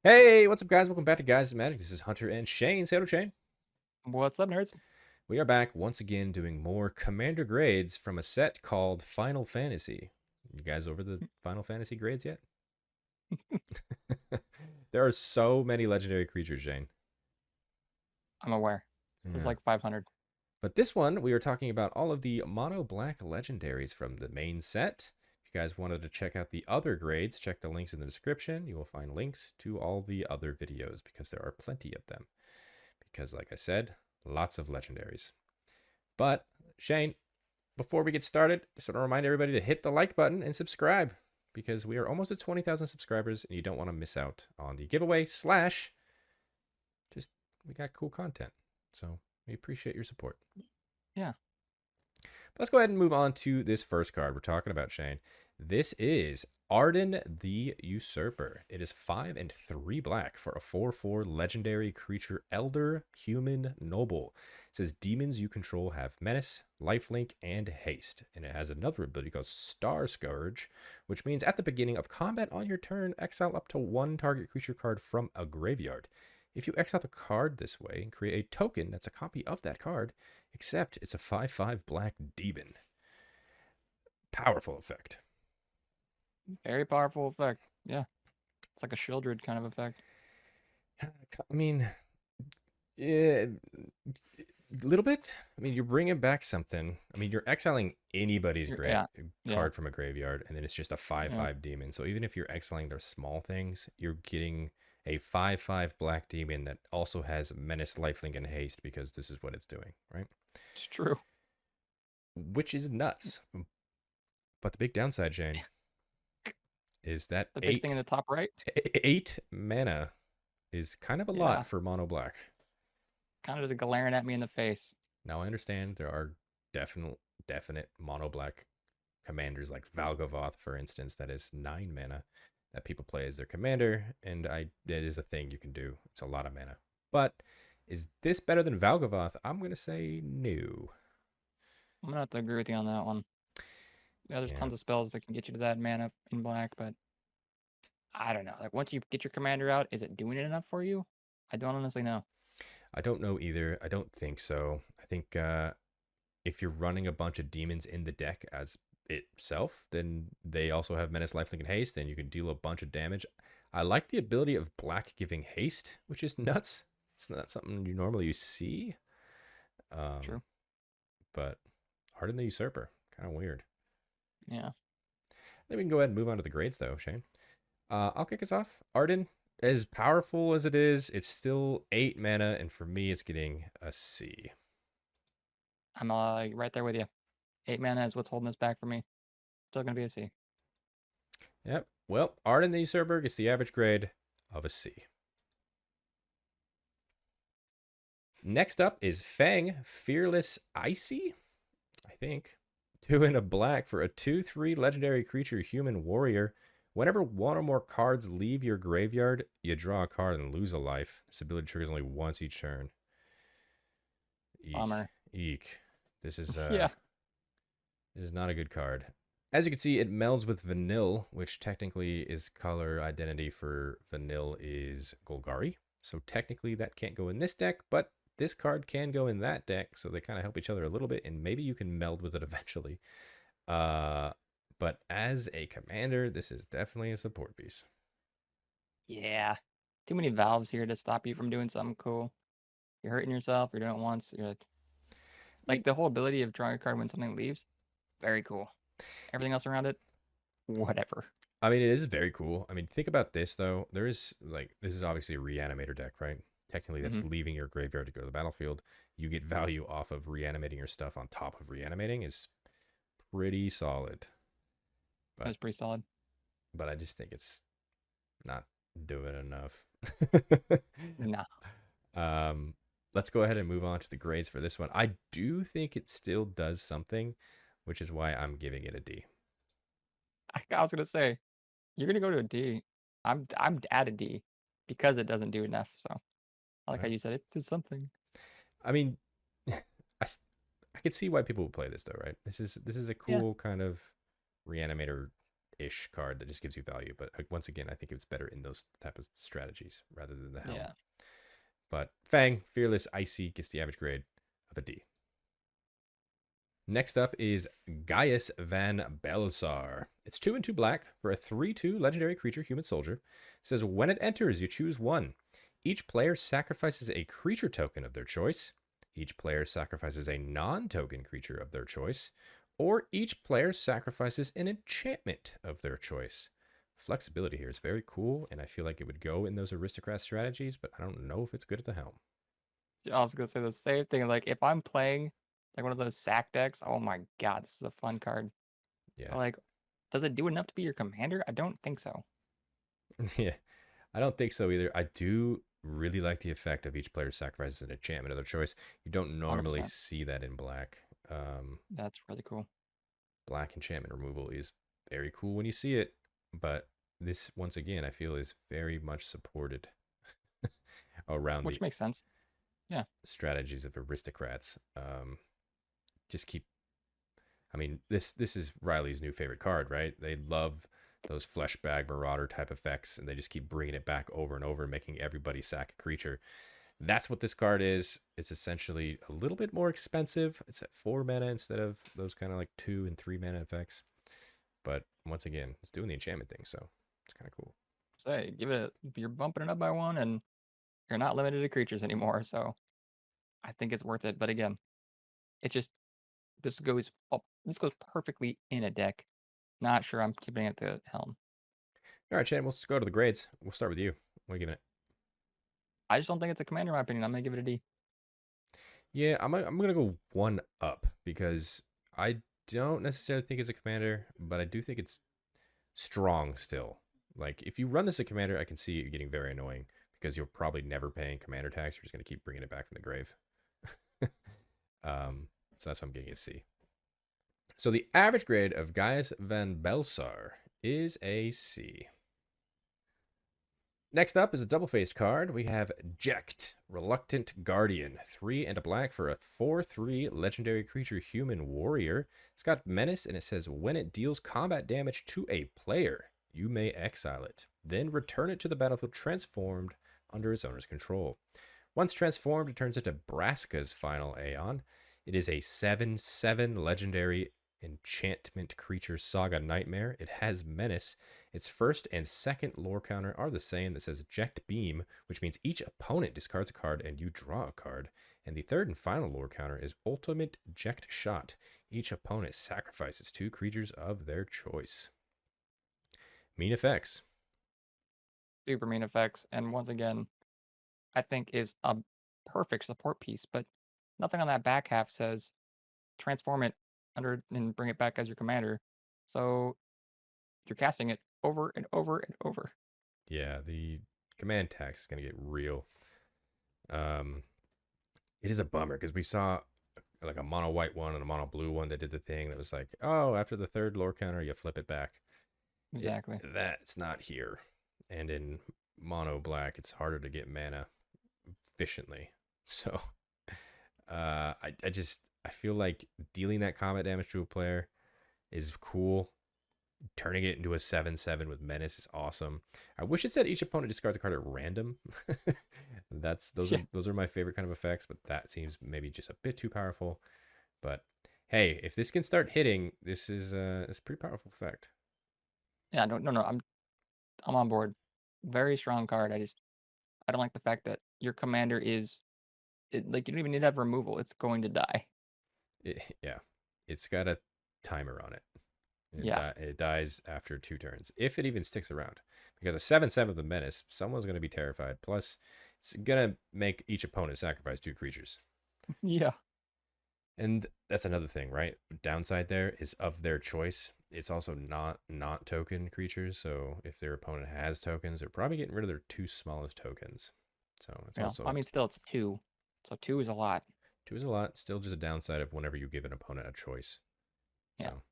Hey, what's up, guys? Welcome back to Guys of Magic. This is Hunter and Shane. Say hello, Shane. What's up, nerds? We are back once again doing more Commander grades from a set called Final Fantasy. You guys over the Final Fantasy grades yet? There are so many legendary creatures, Shane. I'm aware. There's Yeah. like 500. But this one, we are talking about all of the Monoblack legendaries from the main set. If you guys wanted to check out the other grades, check the links in the description. You will find links to all the other videos because there are plenty of them. Because, like I said, lots of legendaries. But, Shane, before we get started, just want to remind everybody to hit the like button and subscribe because we are almost at 20,000 subscribers and you don't want to miss out on the giveaway / just we got cool content. So we appreciate your support. Yeah. But let's go ahead and move on to this first card we're talking about, Shane. This is Ardyn the Usurper. It is 5 and 3 black for a 4/4 legendary creature, Elder Human Noble. It says demons you control have menace, lifelink, and haste. And it has another ability called Star Scourge, which means at the beginning of combat on your turn, exile up to one target creature card from a graveyard. If you exile the card this way and create a token that's a copy of that card, except it's a 5/5 black demon. Powerful effect. Very powerful effect. Yeah. It's like a Shieldred kind of effect. I mean, yeah, a little bit. I mean, you're bringing back something. I mean, you're exiling anybody's Yeah. card from a graveyard, and then it's just a 5/5 Yeah. demon. So even if you're exiling their small things, you're getting a 5/5 black demon that also has menace, lifelink, and haste because this is what it's doing, right? It's true. Which is nuts. But the big downside, Jane, is that The big thing in the top right. 8 mana is kind of a lot for mono black. Kind of just glaring at me in the face. Now I understand there are definite mono black commanders like Valgavoth, for instance, that is 9 mana that people play as their commander, and it is a thing you can do. It's a lot of mana. But is this better than Valgavoth? I'm gonna say no. I'm gonna have to agree with you on that one. Yeah, there's tons of spells that can get you to that mana in black, but I don't know. Like once you get your commander out, is it doing it enough for you? I don't honestly know. I don't know either. I don't think so. I think if you're running a bunch of demons in the deck as itself, then they also have menace, lifelink, and haste, and you can deal a bunch of damage. I like the ability of black giving haste, which is nuts. It's not something you normally see. True. But Ardyn the Usurper, kind of weird. Yeah. Then we can go ahead and move on to the grades, though, Shane. I'll kick us off. Ardyn, as powerful as it is, it's still 8 mana, and for me, it's getting a C. I'm right there with you. 8 mana is what's holding us back for me. Still gonna be a C. Yep. Well, Ardyn the Usurper gets the average grade of a C. Next up is Fang, Fearless Icy, I think. 2 and a black for a 2/3 legendary creature, Human Warrior. Whenever one or more cards leave your graveyard, you draw a card and lose a life. This ability triggers only once each turn. Bummer. Eek. This is yeah. This is not a good card. As you can see, it melds with Vanille, which technically is color identity for Vanille is Golgari. So technically that can't go in this deck, but this card can go in that deck, so they kind of help each other a little bit, and maybe you can meld with it eventually. But as a commander, this is definitely a support piece. Yeah. Too many valves here to stop you from doing something cool. You're hurting yourself, you're doing it once, you're like the whole ability of drawing a card when something leaves, very cool. Everything else around it, whatever. I mean, it is very cool. I mean, think about this, though. There is, this is obviously a reanimator deck, right? Technically, that's leaving your graveyard to go to the battlefield. You get value off of reanimating your stuff on top of reanimating is pretty solid. That's pretty solid. But I just think it's not doing enough. Nah. Let's go ahead and move on to the grades for this one. I do think it still does something, which is why I'm giving it a D. I was gonna say, you're gonna go to a D. I'm at a D because it doesn't do enough. So I like how you said it did something. I mean, I could see why people would play this though, right? This is a cool kind of reanimator ish card that just gives you value. But once again, I think it's better in those type of strategies rather than the helm. Yeah. But Fang, Fearless, Icy gets the average grade of a D. Next up is Gayus van Baelsar. It's 2 and 2 black for a 3/2 legendary creature human soldier. It says when it enters, you choose one. Each player sacrifices a creature token of their choice. Each player sacrifices a non-token creature of their choice. Or each player sacrifices an enchantment of their choice. Flexibility here is very cool, and I feel like it would go in those aristocrat strategies, but I don't know if it's good at the helm. I was gonna say the same thing. Like if I'm playing like one of those sack decks, oh my god, this is a fun card. Yeah. But, like, does it do enough to be your commander? I don't think so. Yeah. I don't think so either. I do really like the effect of each player sacrifices an enchantment of their choice. You don't normally 100%. see that in black. That's really cool. Black enchantment removal is very cool when you see it, but this, once again, I feel is very much supported around Which the makes sense. Yeah. strategies of aristocrats. Just keep. I mean, this is Riley's new favorite card, right? They love those flesh bag marauder type effects, and they just keep bringing it back over and over, making everybody sack a creature. That's what this card is. It's essentially a little bit more expensive. It's at 4 mana instead of those kind of like 2 and 3 mana effects. But once again, it's doing the enchantment thing, so it's kind of cool. Say, give it. You're bumping it up by one, and you're not limited to creatures anymore. So I think it's worth it. But again, it just this goes up. This goes perfectly in a deck. Not sure I'm keeping it at the helm. All right, Shane, we'll go to the grades. We'll start with you. What are you giving it? I just don't think it's a commander, in my opinion. I'm gonna give it a D. Yeah, I'm gonna go 1 up because I don't necessarily think it's a commander, but I do think it's strong still. Like if you run this as a commander, I can see it getting very annoying because you're probably never paying commander tax. You're just gonna keep bringing it back from the grave. So that's why I'm getting a C. So the average grade of Gaius van Baelsar is a C. Next up is a double-faced card. We have Jecht, Reluctant Guardian. 3 and a black for a 4/3 legendary creature human warrior. It's got menace, and it says when it deals combat damage to a player, you may exile it. Then return it to the battlefield transformed under its owner's control. Once transformed, it turns into Braska's final Aeon. It is a 7/7 legendary enchantment creature saga nightmare. It has menace. Its first and second lore counter are the same. That says Jecht Beam, which means each opponent discards a card and you draw a card. And the third and final lore counter is Ultimate Jecht Shot. Each opponent sacrifices 2 creatures of their choice. Mean effects. Super mean effects, and once again, I think is a perfect support piece. But nothing on that back half says transform it under and bring it back as your commander. So you're casting it over and over and over. Yeah, the command tax is going to get real. It is a bummer because we saw like a mono white one and a mono blue one that did the thing that was like, oh, after the third lore counter, you flip it back. Exactly. That's not here. And in mono black, it's harder to get mana efficiently. So I feel like dealing that combat damage to a player is cool. Turning it into a 7/7 with menace is awesome. I wish it said each opponent discards a card at random. Those are my favorite kind of effects, but that seems maybe just a bit too powerful. But hey, if this can start hitting, this is a pretty powerful effect. Yeah, no, I'm on board. Very strong card. I don't like the fact that your commander is like you don't even need to have removal. It's going to die. Yeah, it's got a timer on it. Yeah. It dies after 2 turns, if it even sticks around. Because a 7/7 of the menace, someone's going to be terrified. Plus, it's going to make each opponent sacrifice 2 creatures. Yeah. And that's another thing, right? Downside there is of their choice. It's also not token creatures. So if their opponent has tokens, they're probably getting rid of their 2 smallest tokens. So it's also. I mean, still, it's 2. So 2 is a lot. 2 is a lot. Still just a downside of whenever you give an opponent a choice. Yeah. So,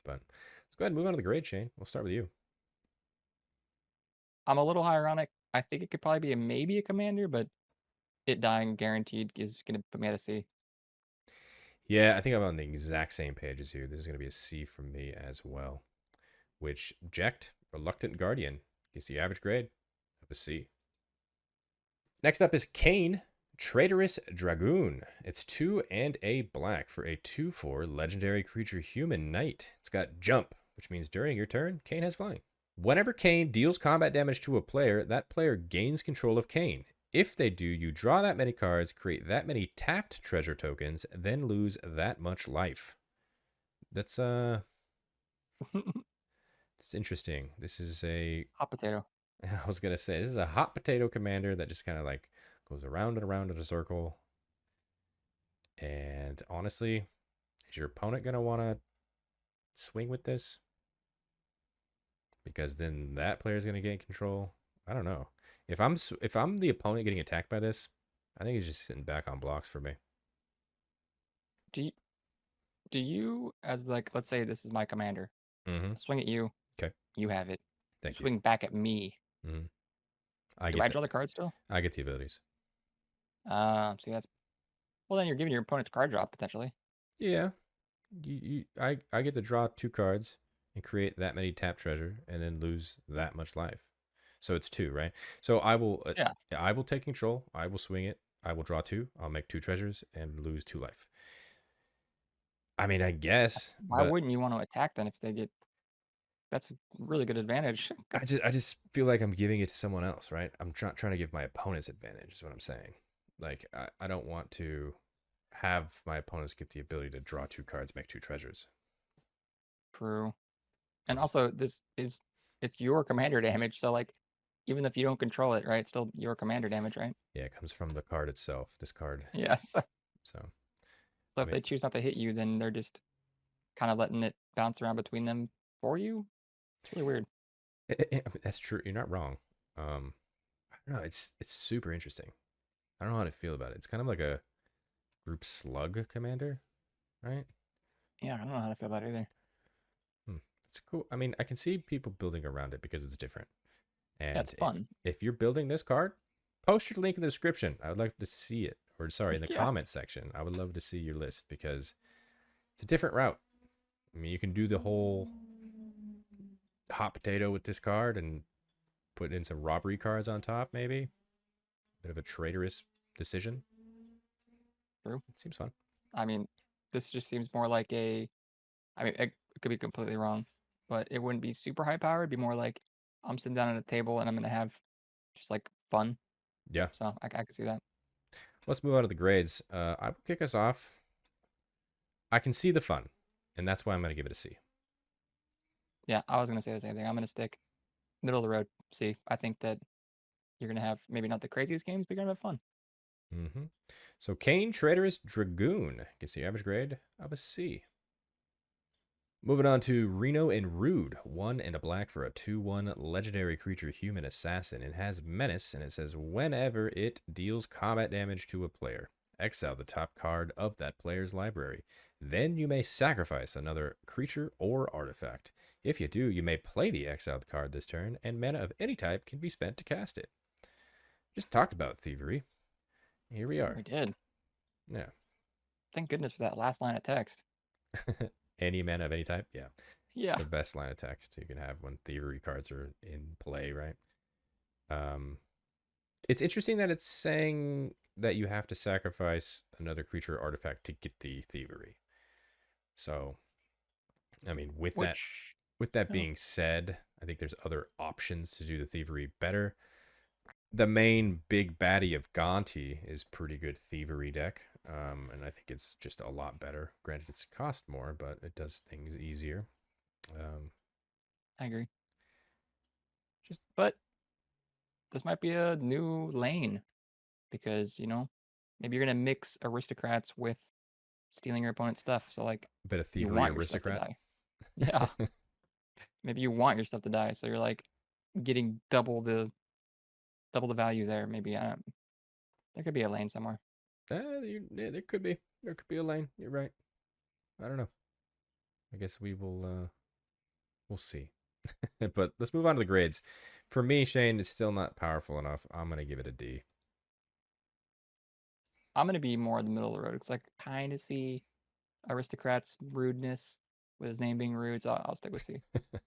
but let's go ahead and move on to the grade, Shane. We'll start with you. I'm a little higher on it. I think it could probably be maybe a commander, but it dying guaranteed is going to put me at a C. Yeah, I think I'm on the exact same page as you. This is going to be a C from me as well. which Jecht, Reluctant Guardian, gets the average grade of a C. Next up is Kain, Traitorous Dragoon. It's 2 and a black for a 2/4 legendary creature human knight. It's got jump, which means during your turn, Kain has flying. Whenever Kain deals combat damage to a player, that player gains control of Kain. If they do, you draw that many cards, create that many tapped treasure tokens, then lose that much life. That's it's interesting. This is a Hot potato. I was gonna say this is a hot potato commander that just kind of like goes around and around in a circle. And honestly, is your opponent gonna want to swing with this? Because then that player is gonna gain control. I don't know. If I'm the opponent getting attacked by this, I think he's just sitting back on blocks for me. Do you, as like, let's say this is my commander, Mm-hmm. swing at you. Okay. You have it. You Thank you. swing back at me. Mm-hmm. Do I draw the card still? I get the abilities. See, that's well. Then you're giving your opponent's card drop potentially. Yeah. I get to draw 2 cards and create that many tap treasure and then lose that much life. So it's 2, right? So I will take control. I will swing it. I will draw 2. I'll make 2 treasures and lose 2 life. I mean, I guess. Why wouldn't you want to attack then if they get? That's a really good advantage. I just feel like I'm giving it to someone else, right? I'm trying to give my opponents advantage. Is what I'm saying. Like I don't want to have my opponents get the ability to draw 2 cards, make 2 treasures. True. And also, it's your commander damage. So like, even if you don't control it, right, it's still your commander damage, right? Yeah, it comes from the card itself. This card. Yes. So If they choose not to hit you, then they're just kind of letting it bounce around between them for you. It's really weird. That's true. You're not wrong. I don't know. It's super interesting. I don't know how to feel about it. It's kind of like a group slug commander, right? Yeah, I don't know how to feel about it either. It's cool. I mean, I can see people building around it because it's different. And yeah, it's fun. If you're building this card, post your link in the description. I would like to see it. Or sorry, in the comment section. I would love to see your list because it's a different route. I mean, you can do the whole hot potato with this card and put in some robbery cards on top, maybe. Bit of a traitorous decision. True. It seems fun. I mean, this just seems more like a. I mean, it could be completely wrong, but it wouldn't be super high powered. It'd be more like I'm sitting down at a table and I'm gonna have just like fun. Yeah. So I can see that. Let's move on to the grades. I will kick us off. I can see the fun, and that's why I'm going to give it a C. Yeah, I was gonna say the same thing. I'm gonna stick middle of the road C. I think that you're gonna have maybe not the craziest games, but you're gonna have fun. Mm-hmm. So Kain, Traitorous, Dragoon gets the average grade of a C. Moving on to Reno and Rude, 1 and a black for a 2/1 legendary creature human assassin. It has menace, and it says whenever it deals combat damage to a player, exile the top card of that player's library. Then you may sacrifice another creature or artifact. If you do, you may play the exiled card this turn, and mana of any type can be spent to cast it. Just talked about thievery. Here we are. We did. Yeah. Thank goodness for that last line of text. Any mana of any type? Yeah. Yeah. It's the best line of text you can have when thievery cards are in play, right? It's interesting that it's saying that you have to sacrifice another creature or artifact to get the thievery. So, I mean, with that being said, I think there's other options to do the thievery better. The main big baddie of Gonti is pretty good thievery deck, and I think it's just a lot better. Granted, it's cost more, but it does things easier. I agree. But this might be a new lane because maybe you're gonna mix aristocrats with stealing your opponent's stuff. So like, a bit of thievery aristocrat. Yeah. Maybe you want your stuff to die, so you're like getting double the value there. Maybe there could be a lane somewhere. There could be a lane. You're right. I don't know. I guess we'll see. But let's move on to the grades. For me, Shane is still not powerful enough. I'm gonna give it a D. I'm gonna be more in the middle of the road because I kind of see aristocrats' rudeness with his name being Rude, so I'll stick with C. With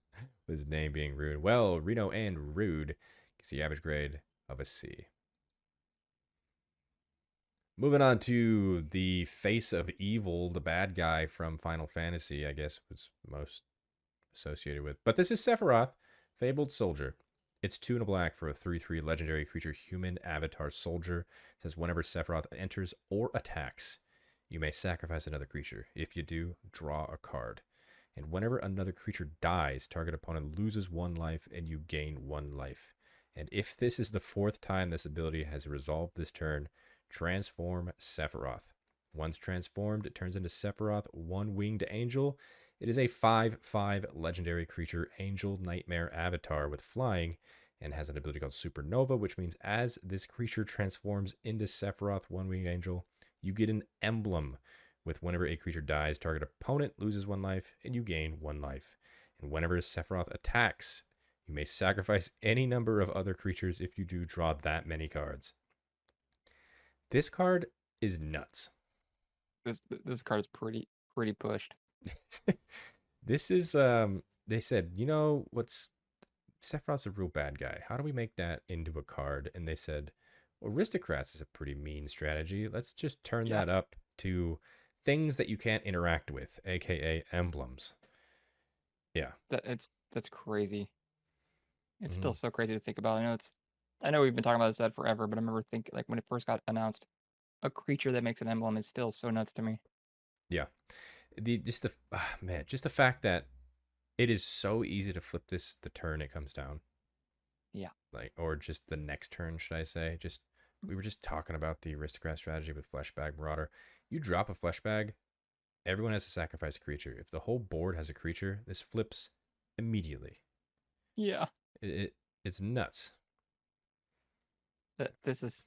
his name being Rude. Well, Reno and Rude gets the average grade of a C. Moving on to the face of evil, the bad guy from Final Fantasy, I guess was most associated with. But this is Sephiroth, Fabled Soldier. It's 2 and a black for a 3/3 legendary creature human avatar soldier. It says whenever Sephiroth enters or attacks, you may sacrifice another creature. If you do, draw a card. And whenever another creature dies, target opponent loses 1 life and you gain 1 life. And if this is the 4th time this ability has resolved this turn, transform Sephiroth. Once transformed, it turns into Sephiroth, 1-winged angel. It is a 5/5 legendary creature, angel nightmare avatar with flying, and has an ability called Supernova, which means as this creature transforms into Sephiroth, 1-winged angel, you get an emblem with whenever a creature dies, target opponent loses 1 life, and you gain 1 life. And whenever Sephiroth attacks, you may sacrifice any number of other creatures. If you do, draw that many cards. This card is nuts. This card is pretty pushed. This is they said, you know what's Sephiroth's a real bad guy. How do we make that into a card? And they said, well, Aristocrats is a pretty mean strategy. Let's just turn that up to things that you can't interact with, aka emblems. Yeah. That's crazy. It's still so crazy to think about. I know we've been talking about this set forever, but I remember thinking like when it first got announced, a creature that makes an emblem is still so nuts to me. Yeah. Just the fact that it is so easy to flip this the turn it comes down. Yeah. Like, or just the next turn, should I say? We were just talking about the aristocrat strategy with Fleshbag Marauder. You drop a Fleshbag, everyone has to sacrifice a creature. If the whole board has a creature, this flips immediately. Yeah. It's nuts. This is.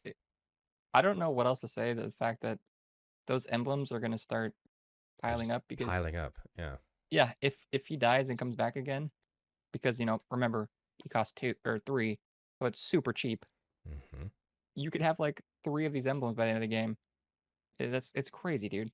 I don't know what else to say. The fact that those emblems are going to start piling up because yeah. Yeah, if he dies and comes back again, because remember he costs 2 or 3, so it's super cheap. Mm-hmm. You could have like 3 of these emblems by the end of the game. It's crazy, dude.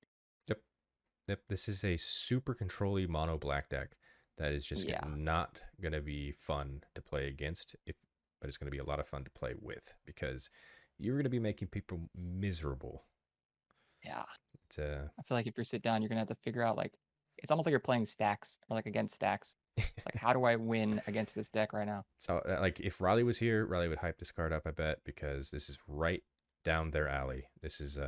Yep. This is a super control-y mono black deck that is just not gonna be fun to play against, but it's gonna be a lot of fun to play with because you're gonna be making people miserable. Yeah. I feel like if you sit down, you're gonna have to figure out like it's almost like you're playing stacks or like against stacks. It's like how do I win against this deck right now? So like if Riley was here, Riley would hype this card up, I bet, because this is right down their alley. This is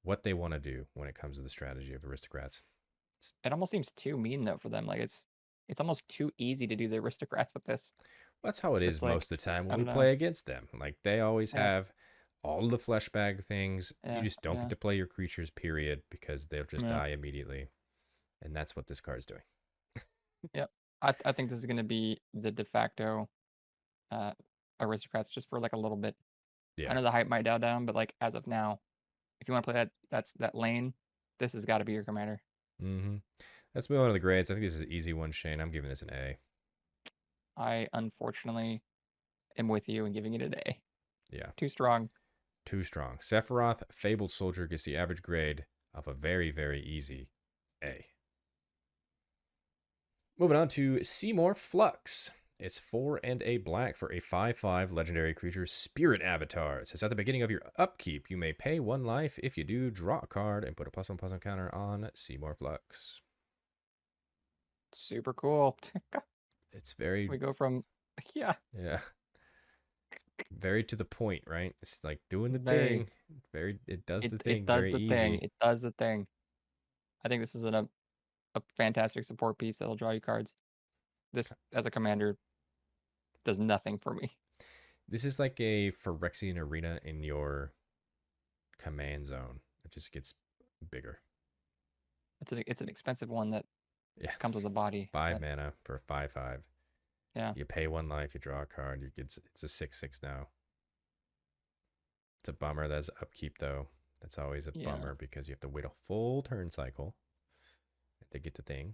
what they want to do when it comes to the strategy of aristocrats. It almost seems too mean though for them. Like it's almost too easy to do the aristocrats with this. That's how it is most of the time when we play against them. Like they always have all the fleshbag things. You just don't get to play your creatures, period, because they'll just die immediately. And that's what this card is doing. Yep. I think this is going to be the de facto aristocrats just for like a little bit. Yeah. I know the hype might die down, but like as of now, if you want to play that lane, this has got to be your commander. Mm-hmm. Let's move on to the grades. I think this is an easy one, Shane. I'm giving this an A. I unfortunately am with you and giving it an A. Yeah. Too strong. Too strong. Sephiroth, Fabled Soldier, gets the average grade of a very, very easy A. Moving on to Seymour Flux. It's 4 and a black for a 5/5 legendary creature, Spirit Avatar. It says at the beginning of your upkeep, you may pay 1 life. If you do, draw a card and put a +1/+1 counter on Seymour Flux. Super cool. It's very... We go from... Yeah. Yeah. Very to the point, right? It's like doing the thing. It does the thing very easy. It does the thing. I think this is a fantastic support piece that'll draw you cards. This, as a commander, does nothing for me. This is like a Phyrexian arena in your command zone. It just gets bigger. It's an expensive one that comes with a body. 5 mana for a 5/5. Yeah. You pay 1 life, you draw a card. It's a 6/6 now. It's a bummer. That's upkeep though. That's always a bummer because you have to wait a full turn cycle to get the thing.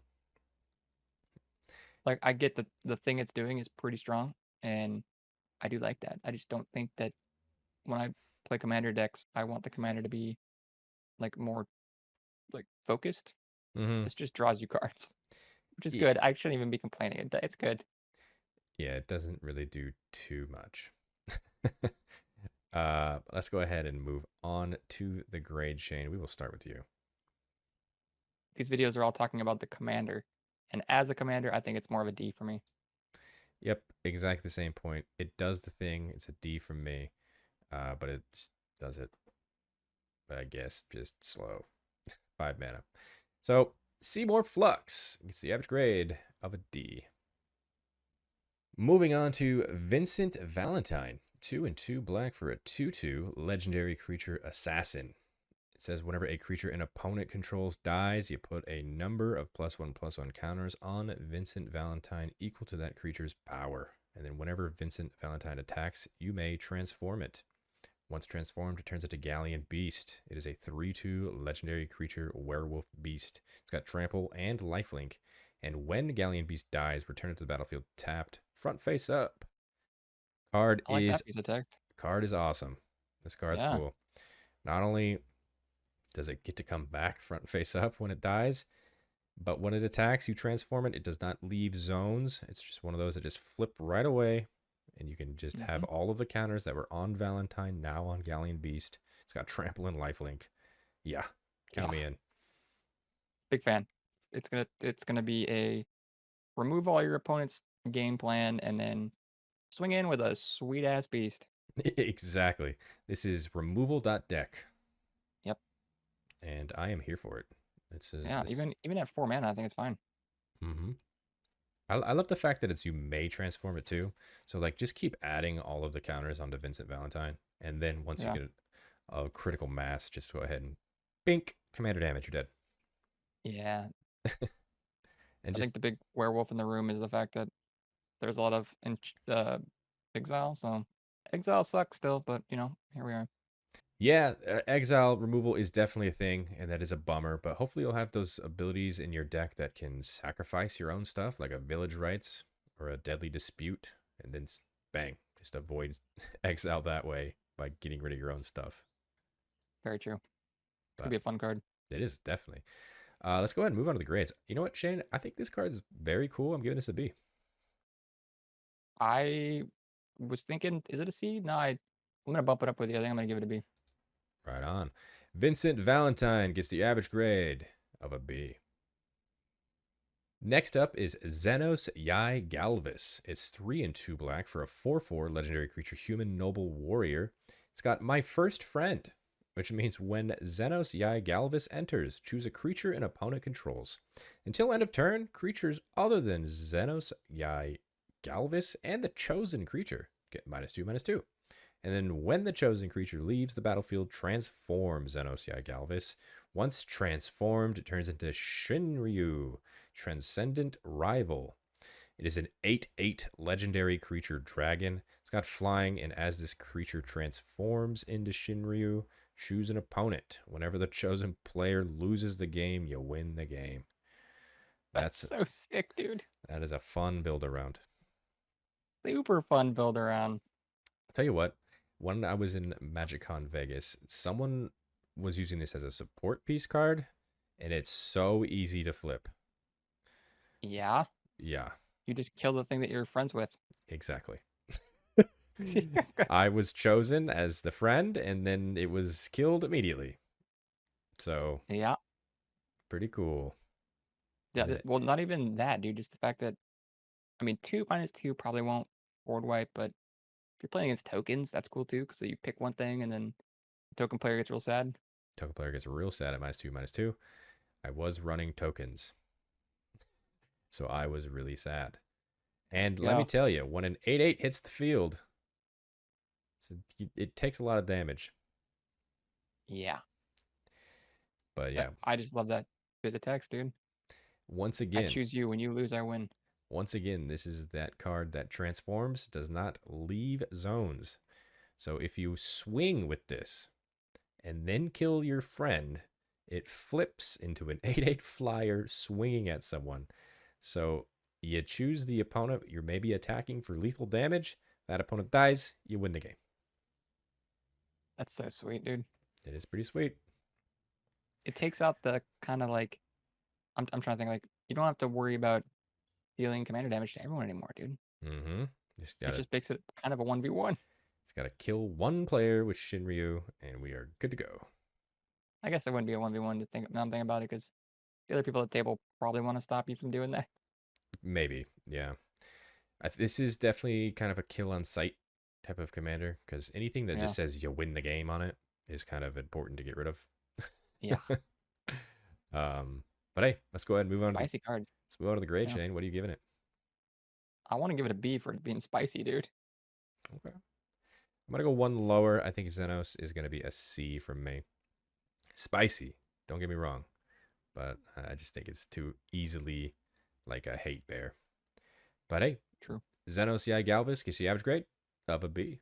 Like I get the thing it's doing is pretty strong, and I do like that. I just don't think that when I play commander decks, I want the commander to be like more like focused. Mm-hmm. This just draws you cards. which is Yeah, good. I shouldn't even be complaining. It's good. yeah, it doesn't really do too much. Let's go ahead and move on to the grade, Shane. We will start with you. These videos are all talking about the commander, and as a commander, I think it's more of a D for me. Yep, exactly the same point. It does the thing. It's a D from me, but it just does it, I guess, just slow. 5 mana. So, Seymour Flux gets the average grade of a D. Moving on to Vincent Valentine. 2/2 black for a 2/2 legendary creature assassin. It says whenever a creature an opponent controls dies, you put a number of +1/+1 counters on Vincent Valentine equal to that creature's power. And then whenever Vincent Valentine attacks, you may transform it. Once transformed, it turns into Galian Beast. It is a 3/2 legendary creature werewolf beast. It's got trample and lifelink. And when Galian Beast dies, return it to the battlefield tapped, front face up. Card I like is that piece of text. awesome. This card's Yeah. cool. Not only does it get to come back front face up when it dies, but when it attacks, you transform it. It does not leave zones. It's just one of those that just flip right away, and you can just have all of the counters that were on Valentine now on Galian Beast. It's got trample and lifelink. Yeah, count me in. Big fan. It's gonna be a remove all your opponent's game plan and then swing in with a sweet ass beast. Exactly. This is removal.deck, Yep. and I am here for it. Yeah. This. Even at 4 mana, I think it's fine. Mm-hmm. I love the fact that it's you may transform it too. So like just keep adding all of the counters onto Vincent Valentine, and then once you Yeah. get a critical mass, just go ahead and bink commander damage. You're dead. Yeah. And I just think the big werewolf in the room is the fact that there's a lot of exile. So exile sucks still, but here we are. yeah, exile removal is definitely a thing, and that is a bummer. But hopefully you'll have those abilities in your deck that can sacrifice your own stuff, like a village rights or a deadly dispute, and then bang, just avoid exile that way by getting rid of your own stuff. Very true. It's gonna But be a fun card. it is definitely. Let's go ahead and move on to the grades. You know what, Shane? I think this card is very cool. I'm giving this a B. I was thinking, is it a C? No, I'm gonna bump it up with you. I think I'm gonna give it a B. Right on. Vincent Valentine gets the average grade of a B. Next up is Zenos Galvus. It's 3/2 black for a 4/4 legendary creature, human noble warrior. It's got my first friend, which means when Zenos Galvus enters, choose a creature an opponent controls. Until end of turn, creatures other than Zenos Galvus and the chosen creature get -2/-2. And then when the chosen creature leaves the battlefield, transform Zenos Galvus. Once transformed, it turns into Shinryu, Transcendent Rival. It is an 8/8 legendary creature dragon. It's got flying, and as this creature transforms into Shinryu, choose an opponent. Whenever the chosen player loses the game, you win the game. That's That's so sick, dude. that is a fun build around. Super fun build around. I'll tell you what, when I was in MagicCon Vegas, someone was using this as a support piece card, and it's so easy to flip. Yeah. Yeah, You just kill the thing that you're friends with. exactly. I was chosen as the friend, and then it was killed immediately. So, Yeah. pretty cool. Yeah. And then, Well, not even that, dude. Just the fact that, I mean, 2/2 probably won't board wipe, but if you're playing against tokens, that's cool too. So you pick one thing and then the token player gets real sad. token player gets real sad at -2/-2. I was running tokens, so I was really sad. And let me Yeah. tell you, when an 8/8 hits the field, it takes a lot of damage. Yeah. But yeah, I just love that bit of text, dude. once I again, choose you. When you lose, I win. this is that card that transforms, does not leave zones. So if you swing with this and then kill your friend, it flips into an 8/8 flyer swinging at someone. So you choose the opponent you're maybe attacking for lethal damage. That opponent dies, you win the game. That's so sweet, dude. It is pretty sweet. It takes out the kind of like, I'm trying to think like you don't have to worry about dealing commander damage to everyone anymore, dude. Mm-hmm. It just makes it kind of a 1v1. Just gotta kill one player with Shinryu, and we are good to go. I guess it wouldn't be a 1v1 to think. Now I'm thinking about it because the other people at the table probably want to stop you from doing that. Maybe, yeah. This is definitely kind of a kill on sight type of commander, because anything that just says you win the game on it is kind of important to get rid of. Yeah. But hey, let's go ahead and move on. Spicy card. Let's move on to the grade, Shane. What are you giving it? I want to give it a B for it being spicy, dude. Okay. I'm going to go one lower. I think Zenos is going to be a C from me. Spicy, don't get me wrong, but I just think it's too easily like a hate bear. But hey, true. Zenos, yeah, Galvus gets the average grade of a B.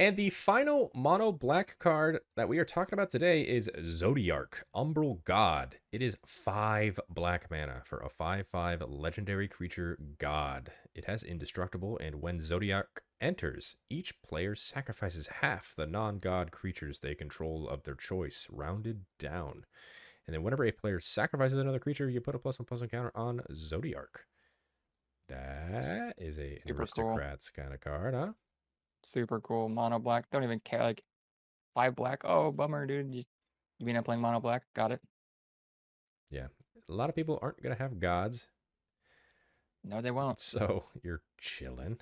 And the final mono black card that we are talking about today is Zodiark, Umbral God. It is 5 black mana for a 5/5 legendary creature god. It has indestructible, and when Zodiark enters, each player sacrifices half the non-god creatures they control of their choice, rounded down. And then whenever a player sacrifices another creature, you put a +1/+1 counter on Zodiark. That is a aristocrats kind of card, huh? Super cool. Mono black. Don't even care. Like 5 black. Oh, bummer, dude. You mean I'm playing mono black? Got it. Yeah. A lot of people aren't going to have gods. No, they won't. So you're chilling.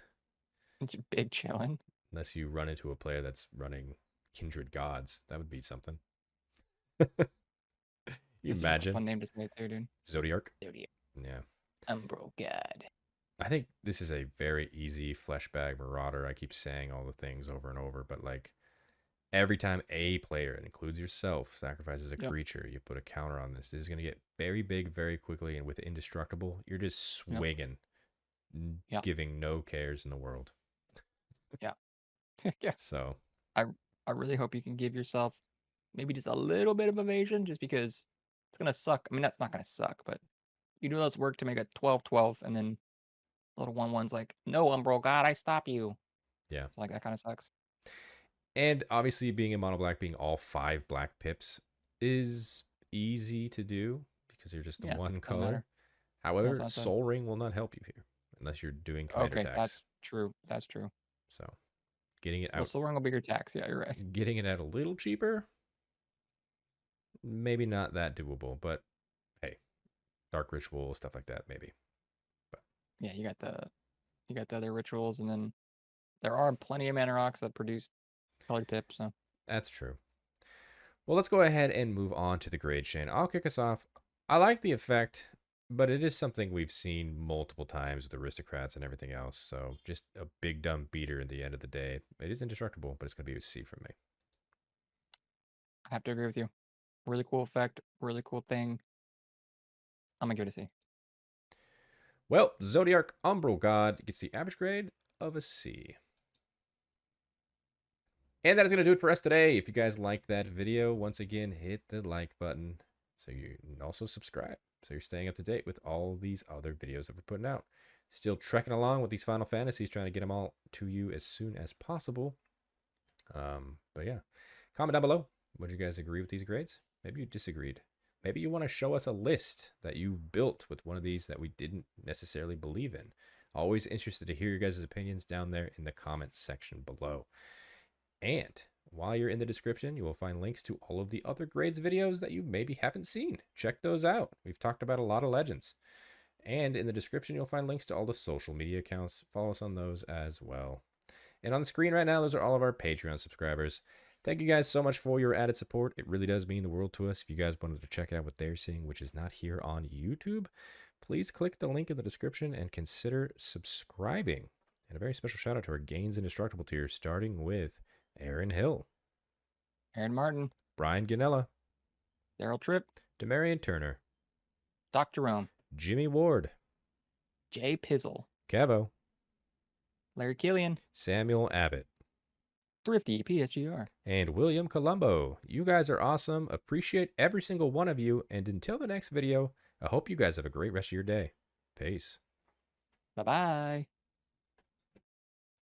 Big chilling. Unless you run into a player that's running Kindred Gods. That would be something. You imagine? A fun name to say too, dude. Zodiark? Zodiark. Yeah. Umbral God. I think this is a very easy fleshbag marauder. I keep saying all the things over and over, but like every time a player, it includes yourself, sacrifices a creature, you put a counter on this. This is going to get very big very quickly, and with indestructible, you're just swinging, giving no cares in the world. Yeah. Yeah. So I really hope you can give yourself maybe just a little bit of evasion, just because it's going to suck. I mean, that's not going to suck, but you do less work to make a 12/12, and then little 1/1's like, no, Umbral God, I stop you. Yeah. So, like, that kind of sucks. And obviously, being a mono black, being all 5 black pips is easy to do because you're just the one color. However, Soul Ring will not help you here unless you're doing commander tax. That's true. That's true. So getting it out. Soul Ring will be your tax. Yeah, you're right. Getting it out a little cheaper, maybe not that doable, but hey, Dark Ritual, stuff like that, maybe. But yeah, you got the other rituals, and then there are plenty of mana rocks that produce colored pips. So that's true. Well, let's go ahead and move on to the grade, Shane. I'll kick us off. I like the effect, but it is something we've seen multiple times with aristocrats and everything else. So just a big dumb beater at the end of the day. It is indestructible, but it's going to be a C from me. I have to agree with you. Really cool effect. Really cool thing. I'm going to give it a C. Well, Zodiark Umbral God gets the average grade of a C. And that is going to do it for us today. If you guys liked that video, once again, hit the like button. So you can also subscribe, so you're staying up to date with all these other videos that we're putting out. Still trekking along with these Final Fantasies, trying to get them all to you as soon as possible. But yeah, comment down below. Would you guys agree with these grades? Maybe you disagreed. Maybe you want to show us a list that you built with one of these that we didn't necessarily believe in. Always interested to hear your guys' opinions down there in the comments section below. And while you're in the description, you will find links to all of the other grades videos that you maybe haven't seen. Check those out. We've talked about a lot of legends. And in the description, you'll find links to all the social media accounts. Follow us on those as well. And on the screen right now, those are all of our Patreon subscribers. Thank you guys so much for your added support. It really does mean the world to us. If you guys wanted to check out what they're seeing, which is not here on YouTube, please click the link in the description and consider subscribing. And a very special shout out to our Gains Indestructible tier, starting with Aaron Hill, Aaron Martin, Brian Ganella, Daryl Tripp, Demarion Turner, Dr. Rome, Jimmy Ward, Jay Pizzle, Kevo, Larry Killian, Samuel Abbott, Thrifty PSGR, and William Colombo. You guys are awesome. Appreciate every single one of you. And until the next video, I hope you guys have a great rest of your day. Peace. Bye-bye.